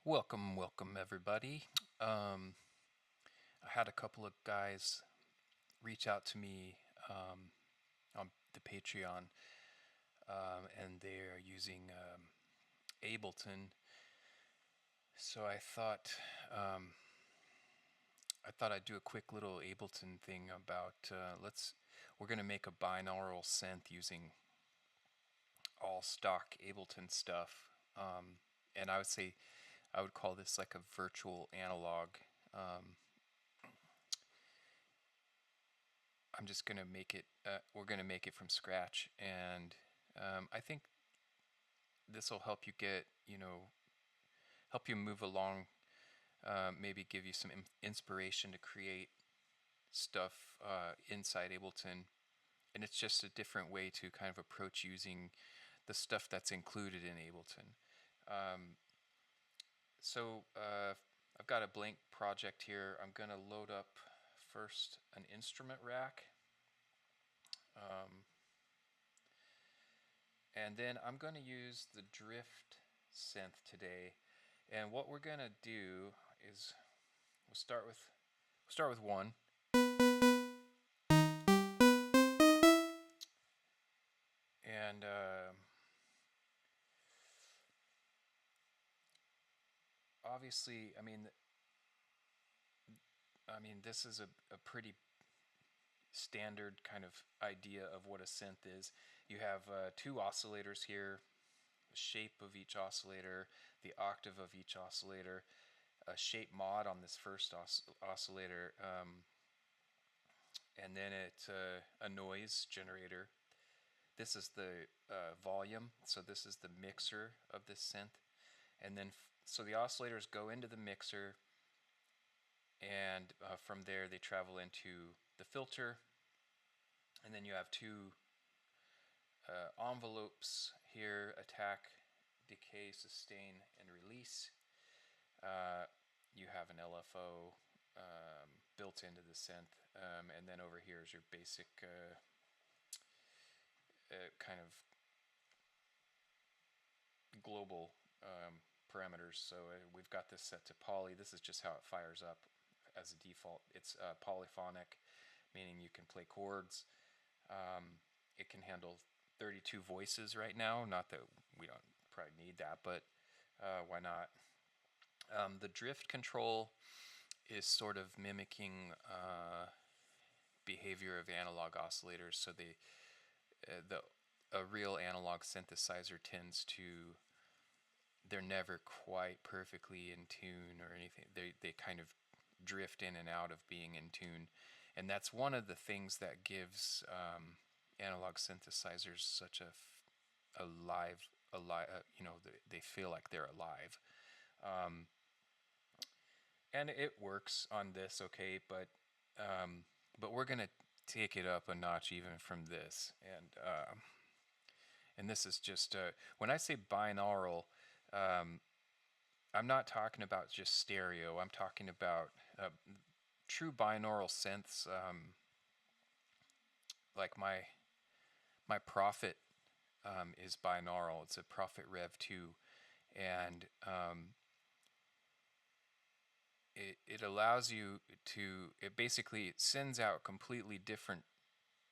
Welcome everybody. I had a couple of guys reach out to me on the Patreon, and they are using Ableton. So I thought I'd do a quick little Ableton thing about we're gonna make a binaural synth using all stock Ableton stuff, and I would call this like a virtual analog. Um, I'm just gonna make it. We're gonna make it from scratch, and I think this will help you help you move along. Maybe give you some inspiration to create stuff inside Ableton, and it's just a different way to kind of approach using the stuff that's included in Ableton. Um, so I've got a blank project here. I'm gonna load up first an instrument rack. Um, And then I'm going to use the drift synth today. And what we're going to do is we'll start with one. And obviously, I mean this is a pretty standard kind of idea of what a synth is. You have two oscillators here, the shape of each oscillator, the octave of each oscillator, a shape mod on this first oscillator, and then a noise generator. This is the volume, so this is the mixer of this synth. And then, so the oscillators go into the mixer, and from there they travel into the filter. And then you have two envelopes here: attack, decay, sustain, and release. You have an LFO built into the synth, and then over here is your basic kind of global parameters. So we've got this set to poly. This is just how it fires up as a default. It's polyphonic, meaning you can play chords. It can handle 32 voices right now. Not that we don't probably need that, but why not? The drift control is sort of mimicking behavior of analog oscillators. So a real analog synthesizer tends to, they're never quite perfectly in tune or anything. They kind of drift in and out of being in tune, and that's one of the things that gives analog synthesizers such a live they feel like they're alive. And it works on this okay, but we're gonna take it up a notch even from this. And this is just when I say binaural, I'm not talking about just stereo. I'm talking about true binaural synths, like my Prophet is binaural. It's a Prophet Rev 2, and it allows you to, it basically sends out completely different.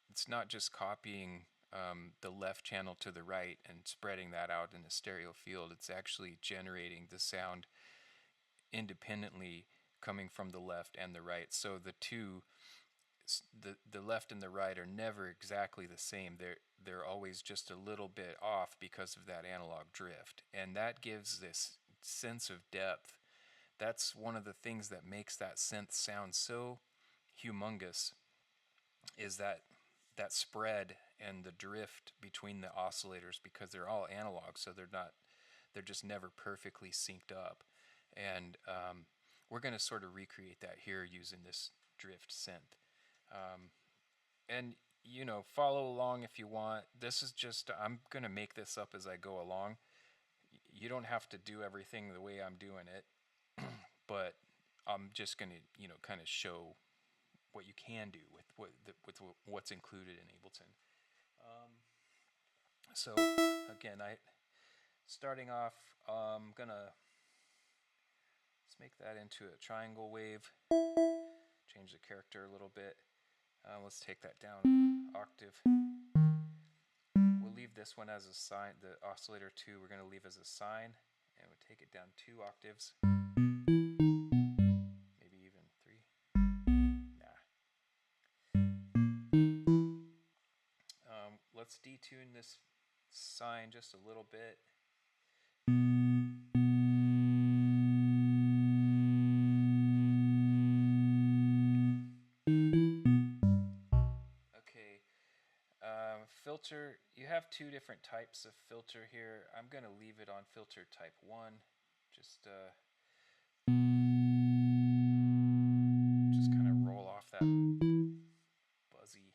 It's not just copying the left channel to the right and spreading that out in a stereo field. It's actually generating the sound independently coming from the left and the right. So the left and the right are never exactly the same. They're always just a little bit off because of that analog drift, and that gives this sense of depth. That's one of the things that makes that synth sound so humongous, is that spread and the drift between the oscillators, because they're all analog, so they're just never perfectly synced up. And we're going to sort of recreate that here using this drift synth. And follow along if you want. This is just, I'm going to make this up as I go along. You don't have to do everything the way I'm doing it, but I'm just going to kind of show what you can do with what's included in Ableton. So again, starting off, I'm gonna Let's make that into a triangle wave. Change the character a little bit. Let's take that down octave. We'll leave this one as a sine. The oscillator 2 we're going to leave as a sine, and we'll take it down 2 octaves. Maybe even 3. Nah. Let's detune this sine just a little bit. Okay, filter, you have 2 different types of filter here. I'm going to leave it on filter type 1. Just kind of roll off that buzzy.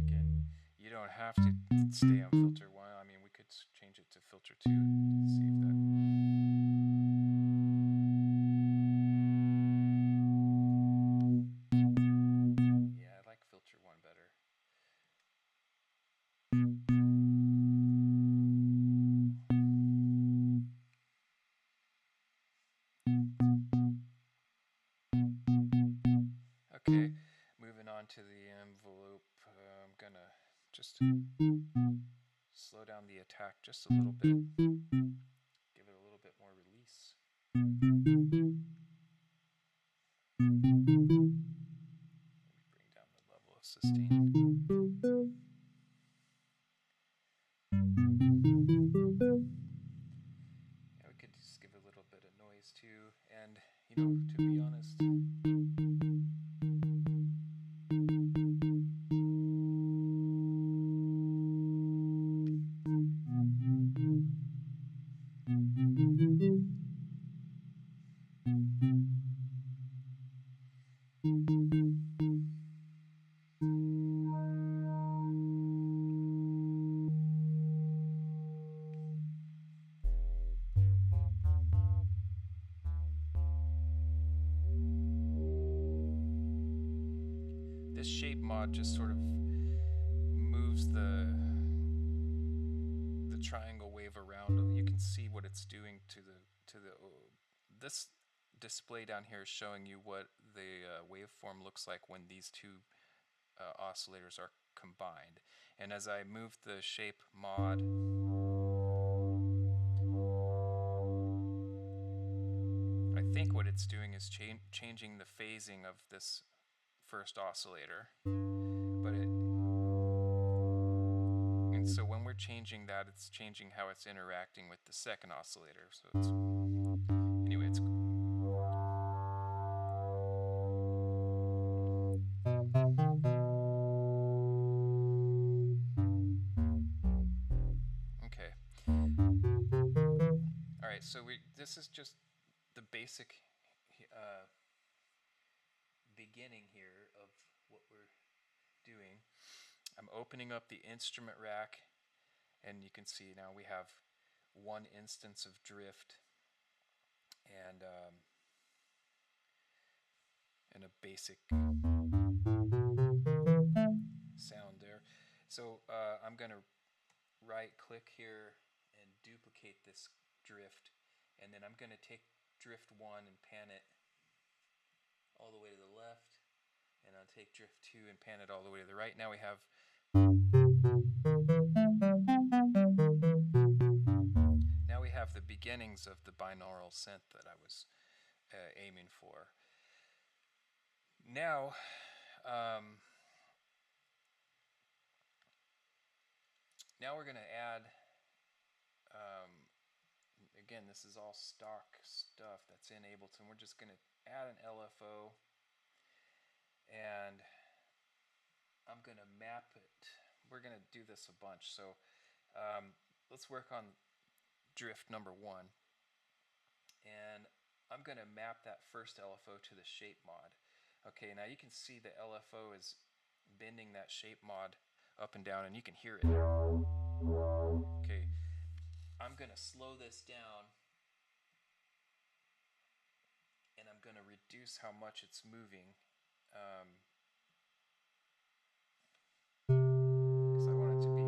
Again, you don't have to stay on filter 1. I mean, we could change it to filter 2 and see if that... Yeah, I like filter 1 better. Okay, moving on to the envelope, I'm gonna just slow down the attack just a little bit, give it a little bit more release. Maybe bring down the level of sustain. Yeah, we could just give a little bit of noise too, and you know, to be honest, this shape mod just sort of moves the triangle wave around. You can see what it's doing to the this display down here is showing you what the waveform looks like when these 2 oscillators are combined. And as I move the shape mod, I think what it's doing is changing the phasing of this first oscillator. And so when we're changing that, it's changing how it's interacting with the second oscillator. So it's, anyway, it's okay. All right, so this is just the basic beginning here of what we're doing. I'm opening up the instrument rack, and you can see now we have 1 instance of drift and a basic sound there. So I'm going to right click here and duplicate this drift, and then I'm going to take drift 1 and pan it all the way to the left, and I'll take drift 2 and pan it all the way to the right. Now we have the beginnings of the binaural synth that I was aiming for. Now now we're going to add, again, this is all stock stuff that's in Ableton. We're just going to add an LFO, and I'm going to map it. We're going to do this a bunch, so let's work on drift number 1, and I'm going to map that first LFO to the shape mod. Okay, now you can see the LFO is bending that shape mod up and down, and you can hear it. Okay, I'm going to slow this down, and I'm going to reduce how much it's moving, because I want it to be,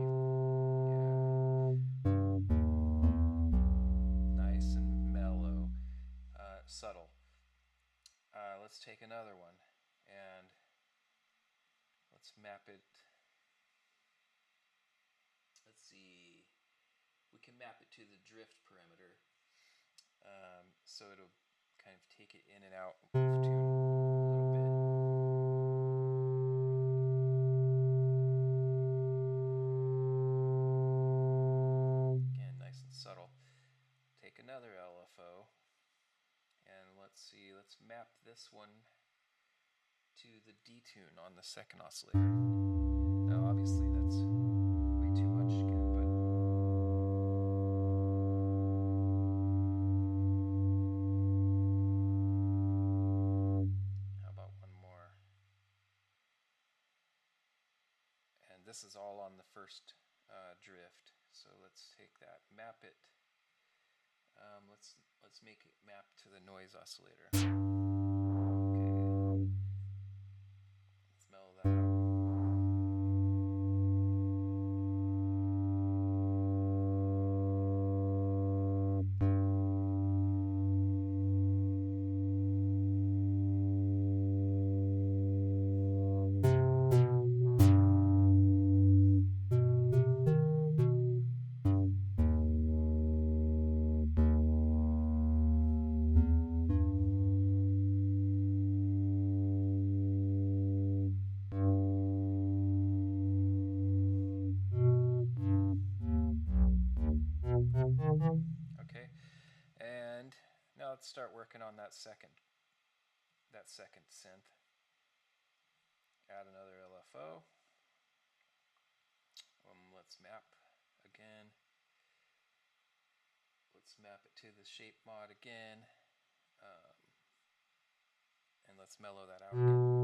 take another one and let's map it. Let's see. We can map it to the drift parameter, so it'll kind of take it in and out of tune a little bit. Again, nice and subtle. Take another LFO, and let's see. Let's map this one to the detune on the second oscillator. Now, obviously, that's way too much again, but how about one more? And this is all on the first drift, so let's take that, map it. Let's make it map to the noise oscillator. Okay, let's mellow that out. Okay, and now let's start working on that second synth. Add another LFO. Let's map again. Let's map it to the shape mod again, and let's mellow that out again.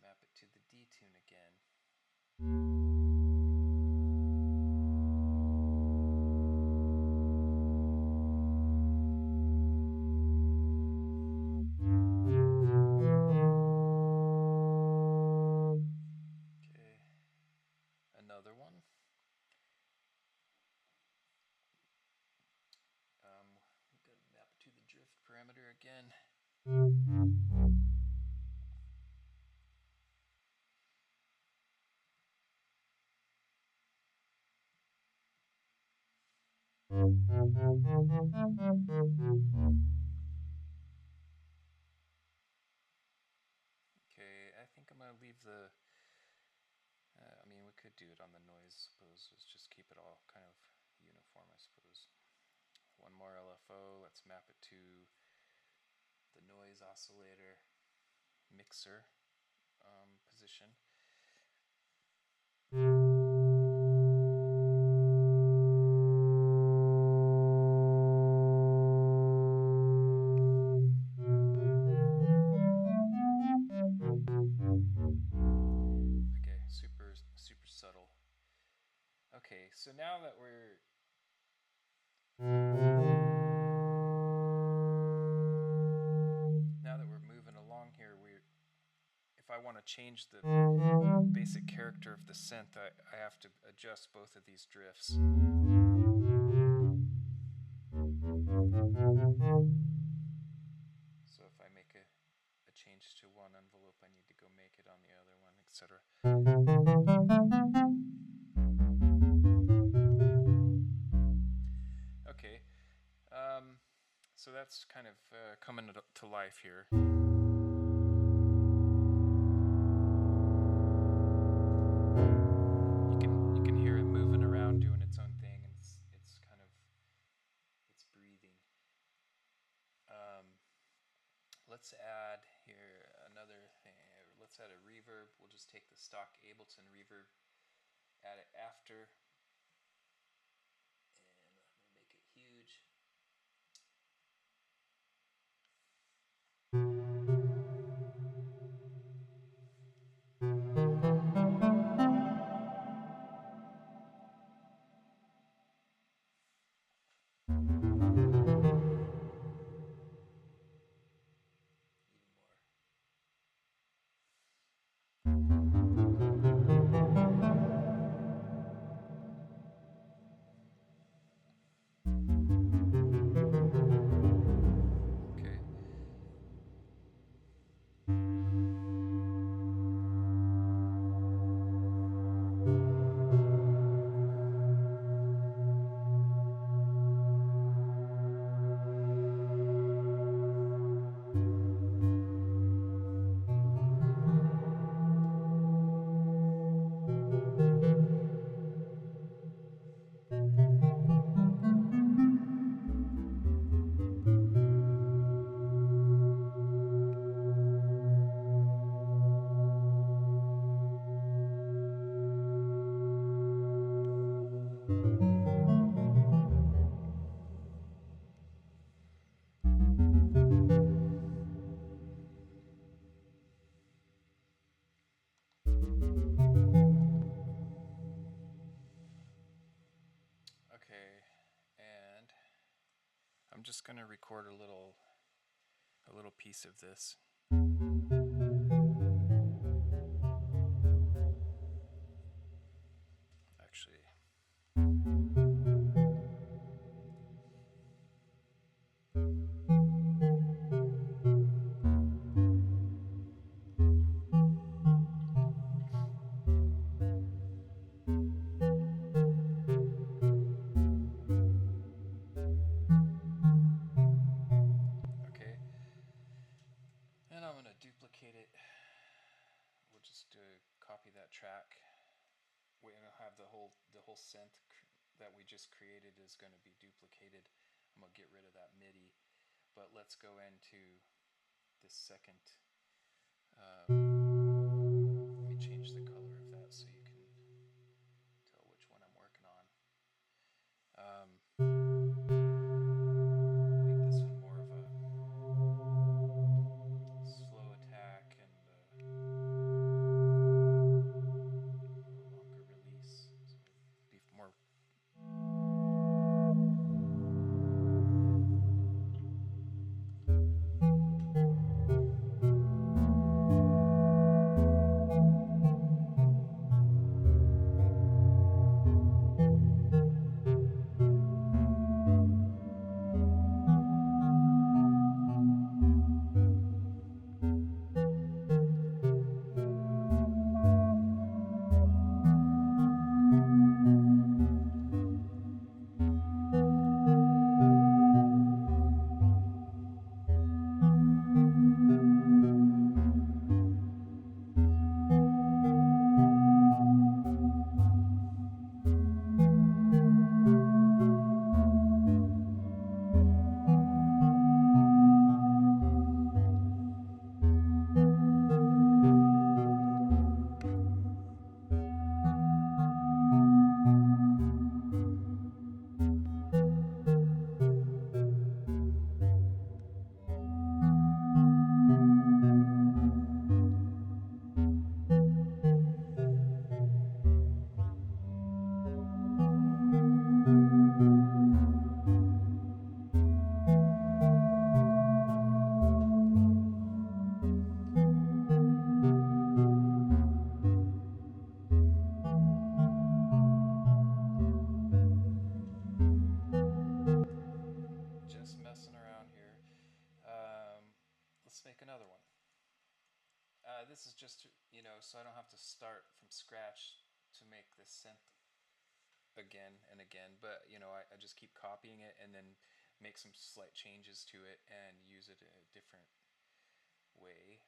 Map it to the detune again. Okay, another one. I'm going to map it to the drift parameter again. Okay, I think I'm going to leave the, I mean, we could do it on the noise, I suppose. Let's just keep it all kind of uniform, I suppose. One more LFO, let's map it to the noise oscillator mixer position. Okay, super subtle. Okay, so now that we're moving along here, if I want to change the basic character of the synth, I have to adjust both of these drifts. So if I make a change to one envelope, I need to go make it on the other one, etc. Okay, so that's kind of coming to life here. You can hear it moving around, doing its own thing, and it's kind of breathing. Let's add here another thing. Let's add a reverb. We'll just take the stock Ableton reverb, add it after, and I'm going to make it huge. Okay, and I'm just going to record a little piece of this. Actually, okay, and I'm going to duplicate it. We'll just copy that track. We're going to have the whole synth that we just created is going to be duplicated. I'm going to get rid of that MIDI, but let's go into this second. Let me change the color of that so you can tell which one I'm working on. Make this one more of a slow attack and a longer release. So be more. Just messing around here. Let's make another one. This is just, so I don't have to start from scratch to make this synth again and again, but, I just keep copying it and then make some slight changes to it and use it in a different way.